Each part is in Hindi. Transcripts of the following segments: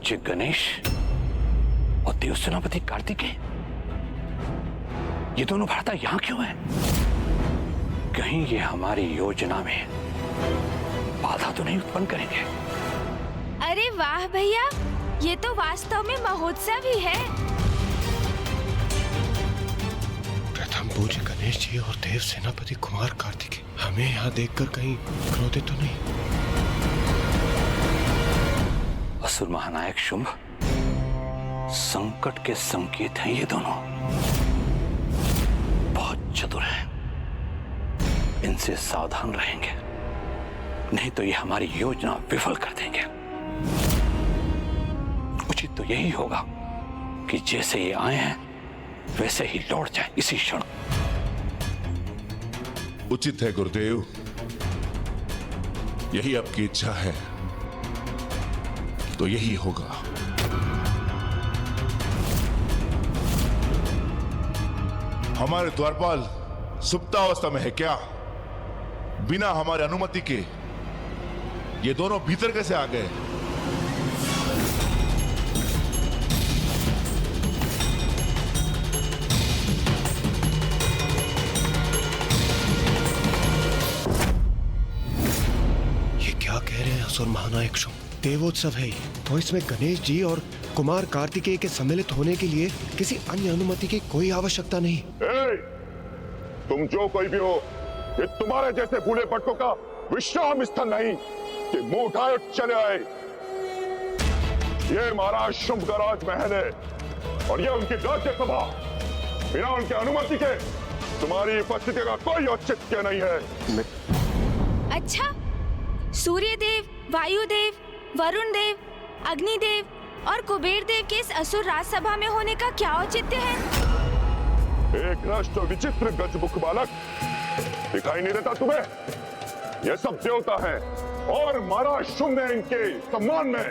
पूज्य गणेश और देव सेनापति कार्तिकेय, ये दोनों भ्राता यहां क्यों हैं? कहीं ये हमारी योजना में बाधा तो नहीं उत्पन्न करेंगे? अरे वाह भैया, ये तो वास्तव में महोत्सव ही है। प्रथम पूज्य गणेश जी और देव सेनापति कुमार कार्तिकेय हमें यहाँ देखकर कहीं क्रोधित तो नहीं? असुर महानायक शुंभ, संकट के संकेत हैं ये दोनों। बहुत चतुर हैं, इनसे सावधान रहेंगे, नहीं तो ये हमारी योजना विफल कर देंगे। उचित तो यही होगा कि जैसे ये आए हैं वैसे ही लौट जाए इसी क्षण। उचित है गुरुदेव, यही आपकी इच्छा है तो यही होगा। हमारे द्वारपाल सुप्तावस्था में है क्या? बिना हमारी अनुमति के ये दोनों भीतर कैसे आ गए? ये क्या कह रहे हैं असुर महानायक शुंभ? देवोत्सव है ये, तो इसमें गणेश जी और कुमार कार्तिकेय के सम्मिलित होने के लिए किसी अन्य अनुमति की कोई आवश्यकता नहीं। तुम जो कोई भी हो, ये तुम्हारे जैसे भूले भटकों का विश्राम स्थल नहीं कि मुंह उठाए और चले आए। ये महाराज शुंभ का राजमहल है और ये उनकी राज्यसभा। बिना उनकी अनुमति के तुम्हारी उपस्थिति का कोई औचित्य नहीं है। अच्छा, सूर्य देव, वायु देव, वरुण देव, अग्निदेव और कुबेर देव के इस असुर राजसभा में होने का क्या औचित्य है? एक नष्ट और विचित्र गजमुख बालक दिखाई नहीं देता तुम्हें? ये सब देवता हैं और महाराज शुंभ ने इनके सम्मान में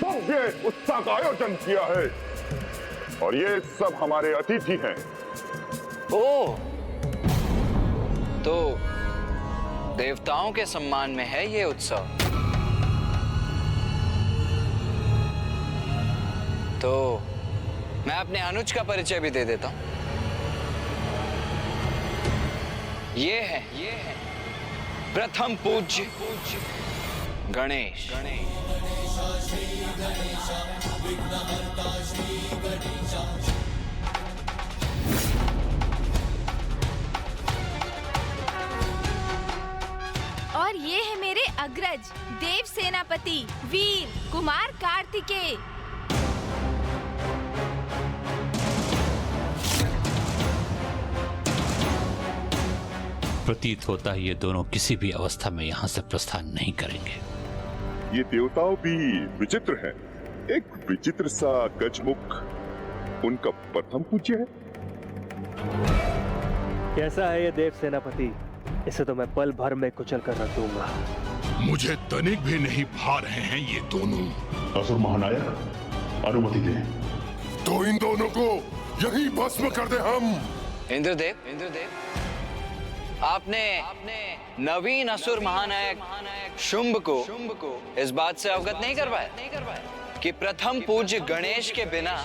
भव्य उत्सव का आयोजन किया है और ये सब हमारे अतिथि हैं। ओह, तो देवताओं के सम्मान में है ये उत्सव। तो मैं अपने अनुज का परिचय भी दे देता हूं। ये है प्रथम पूज्य गणेश। और ये है मेरे अग्रज देव सेनापति वीर कुमार कार्तिकेय। प्रतीत होता है ये दोनों किसी भी अवस्था में यहाँ से प्रस्थान नहीं करेंगे। ये देवताओं भी विचित्र हैं। एक विचित्र सा गजमुख उनका प्रथम पूज्य है। कैसा है ये देव सेनापति? इसे तो मैं पल भर में कुचल कर रख दूंगा। मुझे तनिक भी नहीं भा रहे हैं ये दोनों। असुर महानायक, अनुमति दें तो इन दोनों को यहीं भस्म कर दे हम। इंद्रदेव, आपने नवीन असुर महानायक शुंभ को इस बात से अवगत नहीं करवाया कि प्रथम पूज्य गणेश के बिना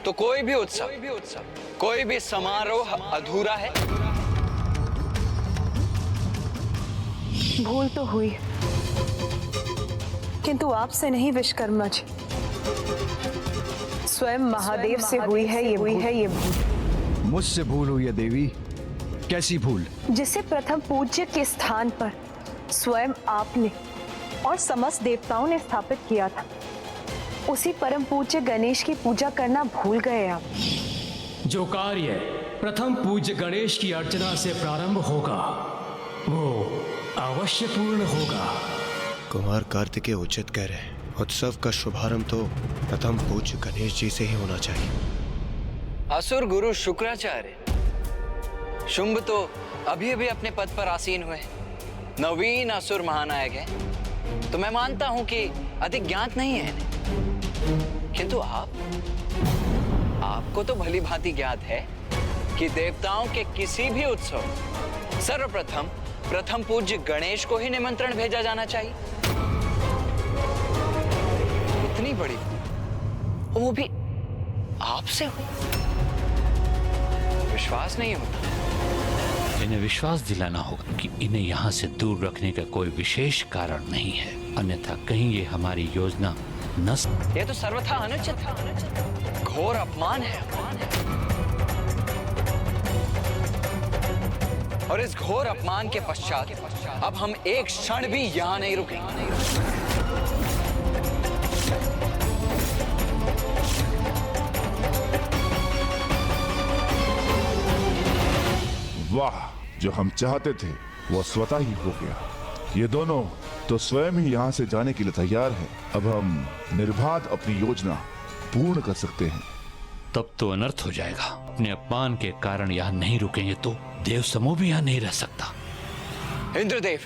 तो कोई भी उत्सव, कोई भी समारोह अधूरा है। भूल तो हुई, किंतु आपसे नहीं विश्वकर्मा जी, स्वयं महादेव से हुई है ये भूल। मुझसे भूल हुई है देवी। कैसी भूल? जिसे प्रथम पूज्य के स्थान पर स्वयं आपने और समस्त देवताओं ने स्थापित किया था, उसी परम पूज्य गणेश की पूजा करना भूल गए आप। जो कार्य प्रथम पूज्य गणेश की अर्चना से प्रारंभ होगा वो अवश्य पूर्ण होगा। कुमार कार्तिकेय उचित कह रहे हैं। उत्सव का शुभारंभ तो प्रथम पूज्य गणेश जी से ही होना चाहिए। असुर गुरु शुक्राचार्य शुंभ तो अभी अभी अपने पद पर आसीन हुए, नवीन असुर महानायक है, तो मैं मानता हूं कि अधिक ज्ञात नहीं है इन्हें। किंतु आपको तो भली भांति ज्ञात है कि देवताओं के किसी भी उत्सव सर्वप्रथम प्रथम पूज्य गणेश को ही निमंत्रण भेजा जाना चाहिए। इतनी बड़ी, वो भी आपसे हुई। विश्वास नहीं होता। इन्हें विश्वास दिलाना होगा कि इन्हें यहाँ से दूर रखने का कोई विशेष कारण नहीं है, अन्यथा कहीं ये हमारी योजना नष्ट। ये तो सर्वथा अनुचित है, घोर अपमान है। और इस घोर अपमान के पश्चात अब हम एक क्षण भी यहाँ नहीं रुकेंगे। वाह, जो हम चाहते थे वो स्वतः ही हो गया। ये दोनों तो स्वयं ही यहाँ से जाने के लिए तैयार हैं। अब हम निर्बाध अपनी योजना पूर्ण कर सकते हैं। तब तो अनर्थ हो जाएगा। अपने अपमान के कारण यहाँ नहीं रुकेंगे तो देव समूह भी यहाँ नहीं रह सकता। इंद्रदेव,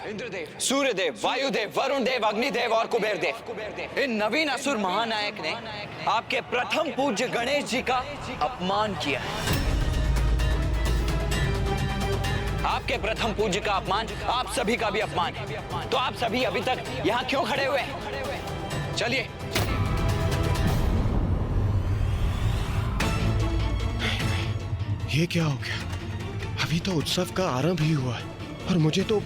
सूर्यदेव, वायुदेव, वरुण देव, अग्निदेव और कुबेर देव, इन नवीन असुर महानायक ने आपके प्रथम पूज्य गणेश जी का अपमान किया है। आपके प्रथम पूज्य का अपमान आप सभी का भी अपमान है। तो आप सभी अभी तक यहाँ क्यों खड़े हुए हैं? चलिए। ये क्या हो गया? अभी तो उत्सव का आरंभ ही हुआ है और मुझे तो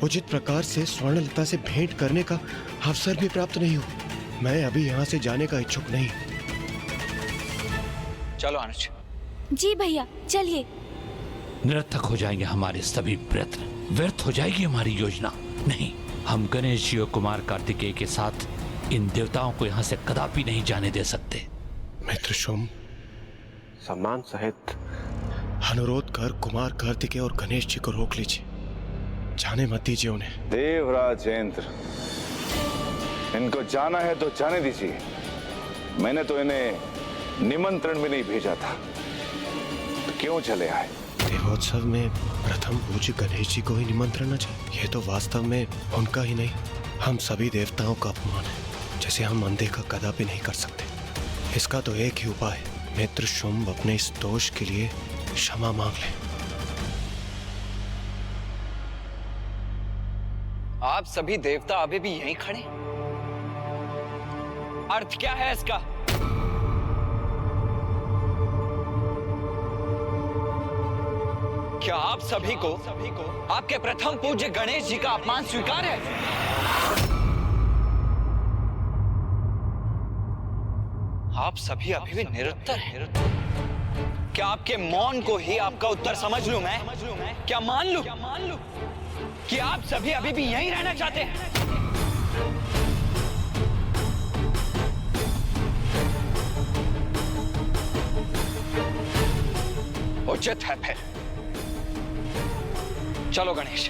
उचित प्रकार से स्वर्णलता से भेंट करने का अवसर भी प्राप्त नहीं हुआ। मैं अभी यहाँ से जाने का इच्छुक नहीं। चलो अनुज। जी भैया, चलिए। निरर्थक हो जाएंगे हमारे सभी प्रयत्न, व्यर्थ हो जाएगी हमारी योजना। नहीं, हम गणेश जी और कुमार कार्तिकेय के साथ इन देवताओं को यहाँ से कदापि नहीं जाने दे सकते। मित्र शुंभ, सम्मान सहित अनुरोध कर कुमार कार्तिकेय और गणेश जी को रोक लीजिए। जाने मत दीजिए उन्हें। देवराज इंद्र, इनको जाना है तो जाने दीजिए। मैंने तो इन्हें निमंत्रण भी नहीं भेजा था, तो क्यों चले आए? देवोत्सव में प्रथम पूज्य गणेश जी को ही निमंत्रण न चाहिए। ये तो वास्तव में उनका ही नहीं, हम सभी देवताओं का अपमान है, जिसे हम अनदेखा कदापि नहीं कर सकते। इसका तो एक ही उपाय है, मित्र शुंभ अपने इस दोष के लिए क्षमा मांग ले। आप सभी देवता अभी भी यहीं खड़े? अर्थ क्या है इसका? क्या आप सभी को आपके प्रथम पूज्य गणेश जी का अपमान स्वीकार है? आप सभी अभी भी निरुत्तर हैं। क्या आपके मौन को ही आपका उत्तर समझ लूं मैं? क्या मान लूं कि आप सभी अभी भी यहीं रहना चाहते हैं? उचित है फिर। चलो गणेश।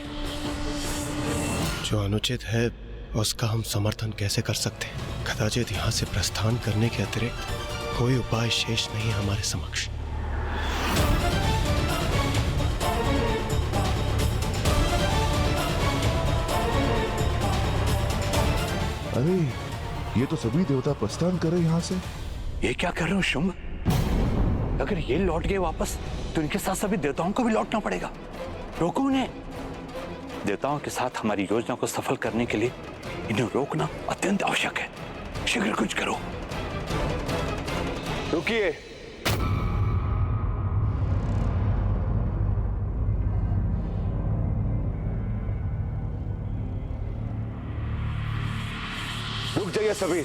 जो अनुचित है उसका हम समर्थन कैसे कर सकते हैं? कदाचित यहाँ से प्रस्थान करने के अतिरिक्त कोई उपाय शेष नहीं है हमारे समक्ष। अरे, ये तो सभी देवता प्रस्थान कर रहे यहाँ से। ये क्या कर रहे हो शुंभ? अगर ये लौट गए वापस तो इनके साथ सभी देवताओं को भी लौटना पड़ेगा। रोको उन्हें। देवताओं के साथ हमारी योजना को सफल करने के लिए इन्हें रोकना अत्यंत आवश्यक है। शीघ्र कुछ करो। रुकिए। रुक जाइए सभी।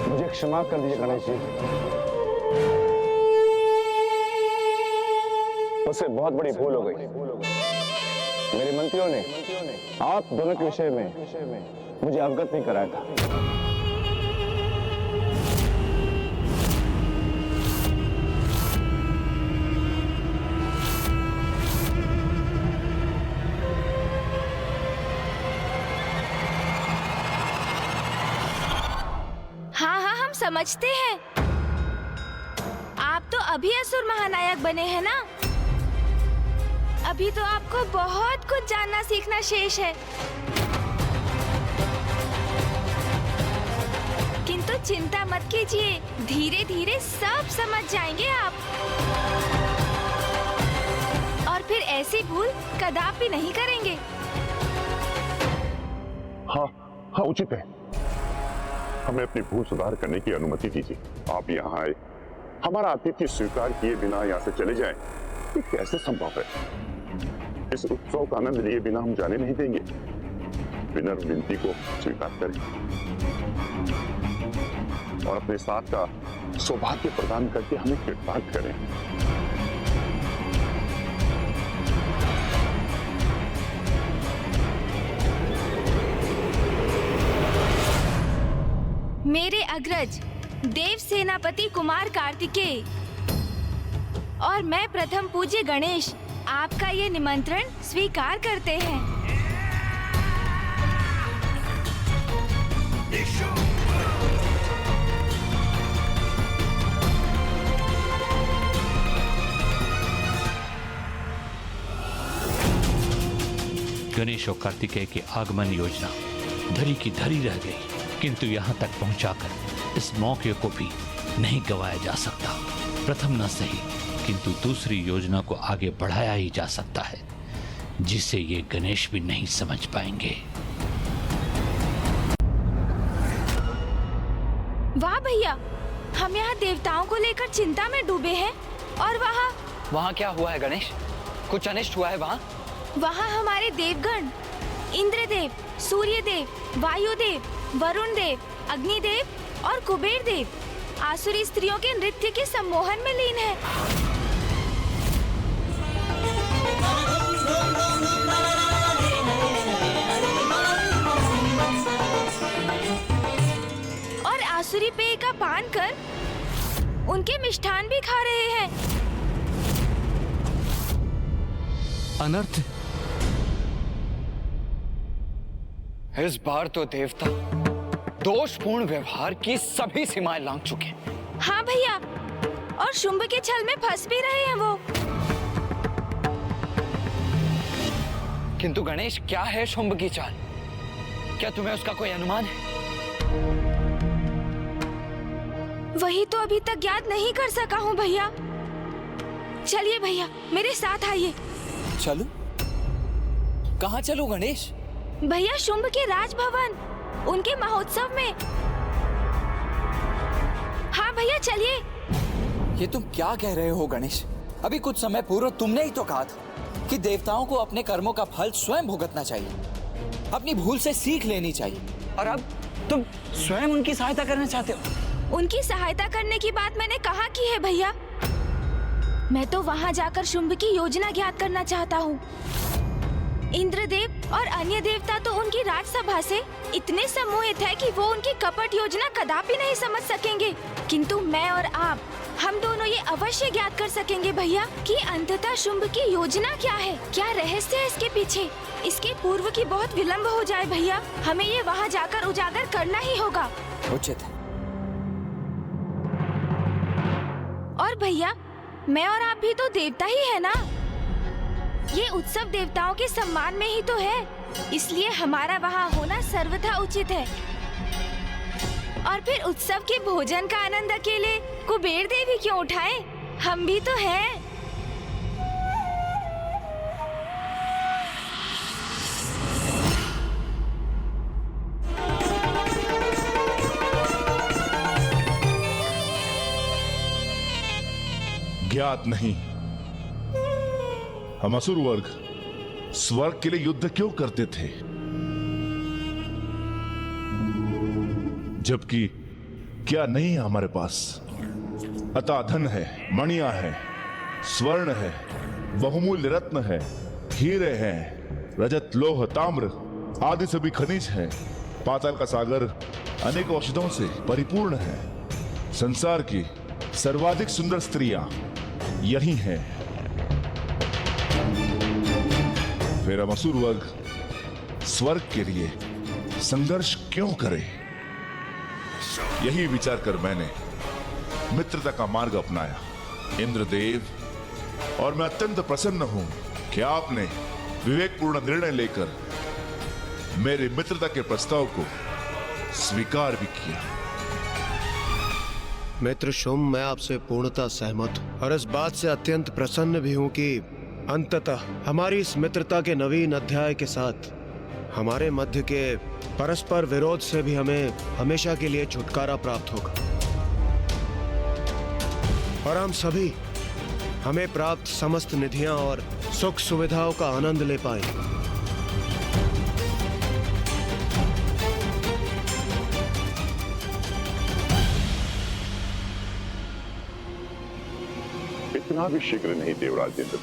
मुझे क्षमा कर दीजिए गणेश जी। मुझसे बहुत बड़ी भूल हो गई। मेरे मंत्रियों ने आप दोनों के विषय में मुझे अवगत नहीं कराया था। समझते हैं। आप तो अभी असुर महानायक बने हैं ना? अभी तो आपको बहुत कुछ जानना सीखना शेष है। किंतु चिंता मत कीजिए, धीरे धीरे सब समझ जाएंगे आप। और फिर ऐसी भूल कदापि नहीं करेंगे। हाँ हाँ, उचित है। हमें अपनी भूल सुधार करने की अनुमति दीजिए। आप यहाँ आए, हमारा आतिथ्य स्वीकार किए बिना यहाँ से चले जाएं, ये कैसे संभव है? इस उत्सव का आनंद लिए बिना हम जाने नहीं देंगे। विनम्र विनती को स्वीकार करें और अपने साथ का सौभाग्य प्रदान करके हमें कृतार्थ करें। मेरे अग्रज देव सेनापति कुमार कार्तिकेय और मैं प्रथम पूज्य गणेश आपका ये निमंत्रण स्वीकार करते हैं। गणेश और कार्तिकेय की आगमन योजना धरी की धरी रह गई, किंतु यहाँ तक पहुंचाकर इस मौके को भी नहीं गंवाया जा सकता। प्रथम न सही, किंतु दूसरी योजना को आगे बढ़ाया ही जा सकता है, जिसे ये गणेश भी नहीं समझ पाएंगे। वाह भैया, हम यहाँ देवताओं को लेकर चिंता में डूबे हैं और वहाँ क्या हुआ है गणेश? कुछ अनिष्ट हुआ है वहाँ? वहाँ हमारे देवगण इंद्रदेव, सूर्यदेव, वायुदेव, वरुण देव, अग्निदेव और कुबेर देव आसुरी स्त्रियों के नृत्य के सम्मोहन में लीन है। और आसुरी पेय का पान कर उनके मिष्ठान भी खा रहे हैं। अनर्थ। इस बार तो देवता दोषपूर्ण व्यवहार की सभी सीमाएं लांघ चुके हैं। हाँ भैया, और शुंभ के छल में फंस भी रहे हैं वो। किंतु गणेश, क्या है शुंभ की चाल? क्या तुम्हें उसका कोई अनुमान है? वही तो अभी तक ज्ञात नहीं कर सका हूँ भैया। चलिए भैया, मेरे साथ आइए। चलो? कहाँ चलो गणेश? भैया, शुंभ के राजभवन, उनके महोत्सव में। हाँ भैया, चलिए। ये तुम क्या कह रहे हो गणेश? अभी कुछ समय पूर्व तुमने ही तो कहा था कि देवताओं को अपने कर्मों का फल स्वयं भुगतना चाहिए, अपनी भूल से सीख लेनी चाहिए, और अब तुम स्वयं उनकी सहायता करना चाहते हो। उनकी सहायता करने की बात मैंने कहाँ की है भैया? मैं तो वहाँ जाकर शुंभ की योजना ज्ञात करना चाहता हूँ। इंद्रदेव और अन्य देवता तो उनकी राजसभा से इतने सम्मोहित है कि वो उनकी कपट योजना कदापि नहीं समझ सकेंगे, किंतु मैं और आप, हम दोनों ये अवश्य ज्ञात कर सकेंगे भैया कि अंततः शुंभ की योजना क्या है, क्या रहस्य है इसके पीछे। इसके पूर्व की बहुत विलंब हो जाए भैया, हमें ये वहाँ जाकर उजागर करना ही होगा। उचित है। और भैया, मैं और आप भी तो देवता ही है ना। ये उत्सव देवताओं के सम्मान में ही तो है, इसलिए हमारा वहाँ होना सर्वथा उचित है। और फिर उत्सव के भोजन का आनंद अकेले कुबेर देव ही क्यों उठाएं? हम भी तो हैं। ज्ञात नहीं, हम असुर वर्ग स्वर्ग के लिए युद्ध क्यों करते थे, जबकि क्या नहीं है हमारे पास? अतः धन है, मणियां है, स्वर्ण है, बहुमूल्य रत्न है, हीरे हैं, रजत, लोह, ताम्र आदि सभी खनिज हैं। पाताल का सागर अनेक औषधों से परिपूर्ण है। संसार की सर्वाधिक सुंदर स्त्रियां यही हैं। फिर हम असुर वर्ग स्वर्ग के लिए संघर्ष क्यों करें? यही विचार कर मैंने मित्रता का मार्ग अपनाया। इंद्रदेव, और मैं अत्यंत प्रसन्न हूं कि आपने विवेकपूर्ण निर्णय लेकर मेरे मित्रता के प्रस्ताव को स्वीकार भी किया। मित्र शुम्भ, मैं आपसे पूर्णतः सहमत हूं और इस बात से अत्यंत प्रसन्न भी हूं कि अंततः हमारी इस मित्रता के नवीन अध्याय के साथ हमारे मध्य के परस्पर विरोध से भी हमें हमेशा के लिए छुटकारा प्राप्त होगा और हम सभी हमें प्राप्त समस्त निधियां और सुख सुविधाओं का आनंद ले पाएंगे। इतना भी शीघ्र नहीं देवराज इंद्र,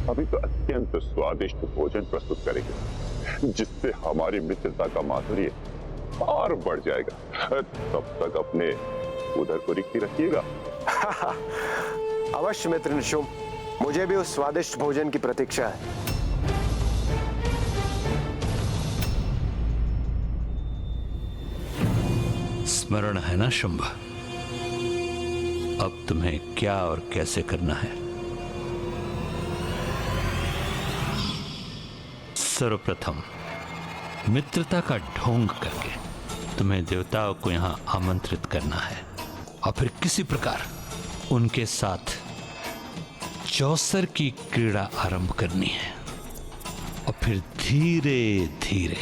अभी तो अत्यंत स्वादिष्ट भोजन प्रस्तुत करेंगे जिससे हमारी मित्रता का माधुर्य और बढ़ जाएगा। तब तक अपने उधर को रिक्ति रखिएगा। अवश्य मित्र शुम्भ, मुझे भी उस स्वादिष्ट भोजन की प्रतीक्षा है। स्मरण है ना शुंभ, अब तुम्हें क्या और कैसे करना है? सर्वप्रथम मित्रता का ढोंग करके तुम्हें देवताओं को यहां आमंत्रित करना है और फिर किसी प्रकार उनके साथ चौसर की क्रीड़ा आरंभ करनी है और फिर धीरे धीरे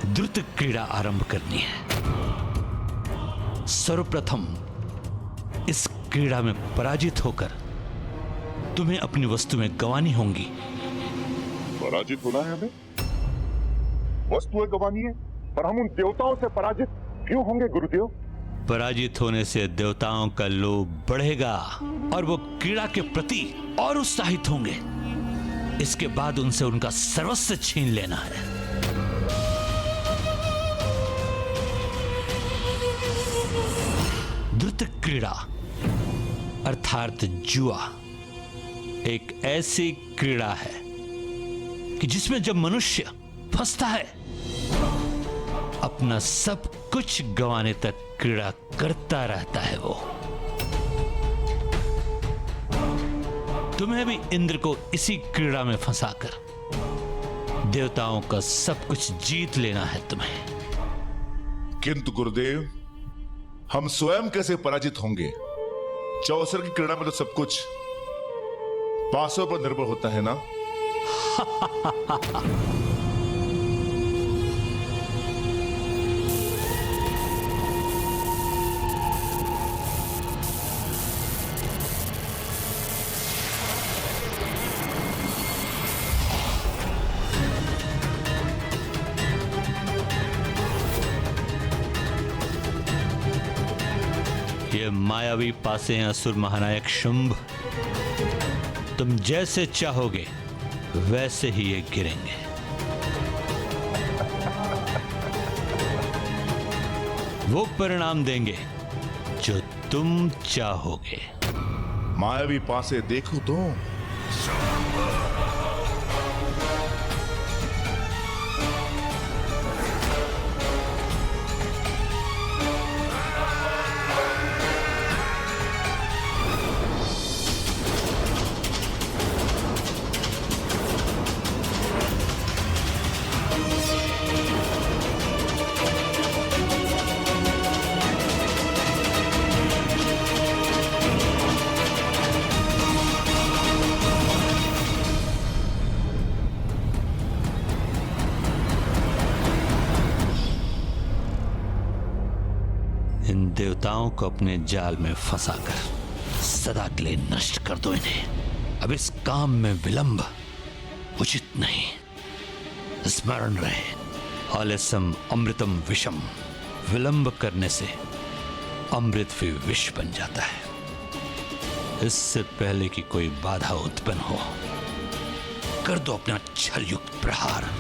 द्रुत क्रीड़ा आरंभ करनी है। सर्वप्रथम इस क्रीड़ा में पराजित होकर तुम्हें अपनी वस्तुएं गंवानी होंगी। पराजित होना है हमें? वस्तुएं गंवानी है? पर हम उन देवताओं से पराजित क्यों होंगे गुरुदेव? पराजित होने से देवताओं का लोभ बढ़ेगा और वो क्रीड़ा के प्रति और उत्साहित होंगे। इसके बाद उनसे उनका सर्वस्व छीन लेना है। द्रुत क्रीड़ा अर्थात जुआ एक ऐसी क्रीड़ा है कि जिसमें जब मनुष्य फंसता है अपना सब कुछ गंवाने तक क्रीड़ा करता रहता है। वो तुम्हें भी इंद्र को इसी क्रीड़ा में फंसाकर देवताओं का सब कुछ जीत लेना है तुम्हें। किंतु गुरुदेव, हम स्वयं कैसे पराजित होंगे? चौसर की क्रीड़ा में तो सब कुछ पासों पर निर्भर होता है ना? ये मायावी पासे हैं असुर महानायक शुंभ, तुम जैसे चाहोगे वैसे ही ये गिरेंगे। वो परिणाम देंगे जो तुम चाहोगे। मायावी पासे देखो तो इन देवताओं को अपने जाल में फंसाकर सदा के लिए नष्ट कर दो इन्हें। अब इस काम में विलंब उचित नहीं। स्मरण रहे, आलस्यम अमृतम विषम। विलंब करने से अमृत भी विष बन जाता है। इससे पहले कि कोई बाधा उत्पन्न हो, कर दो अपना छल युक्त प्रहार।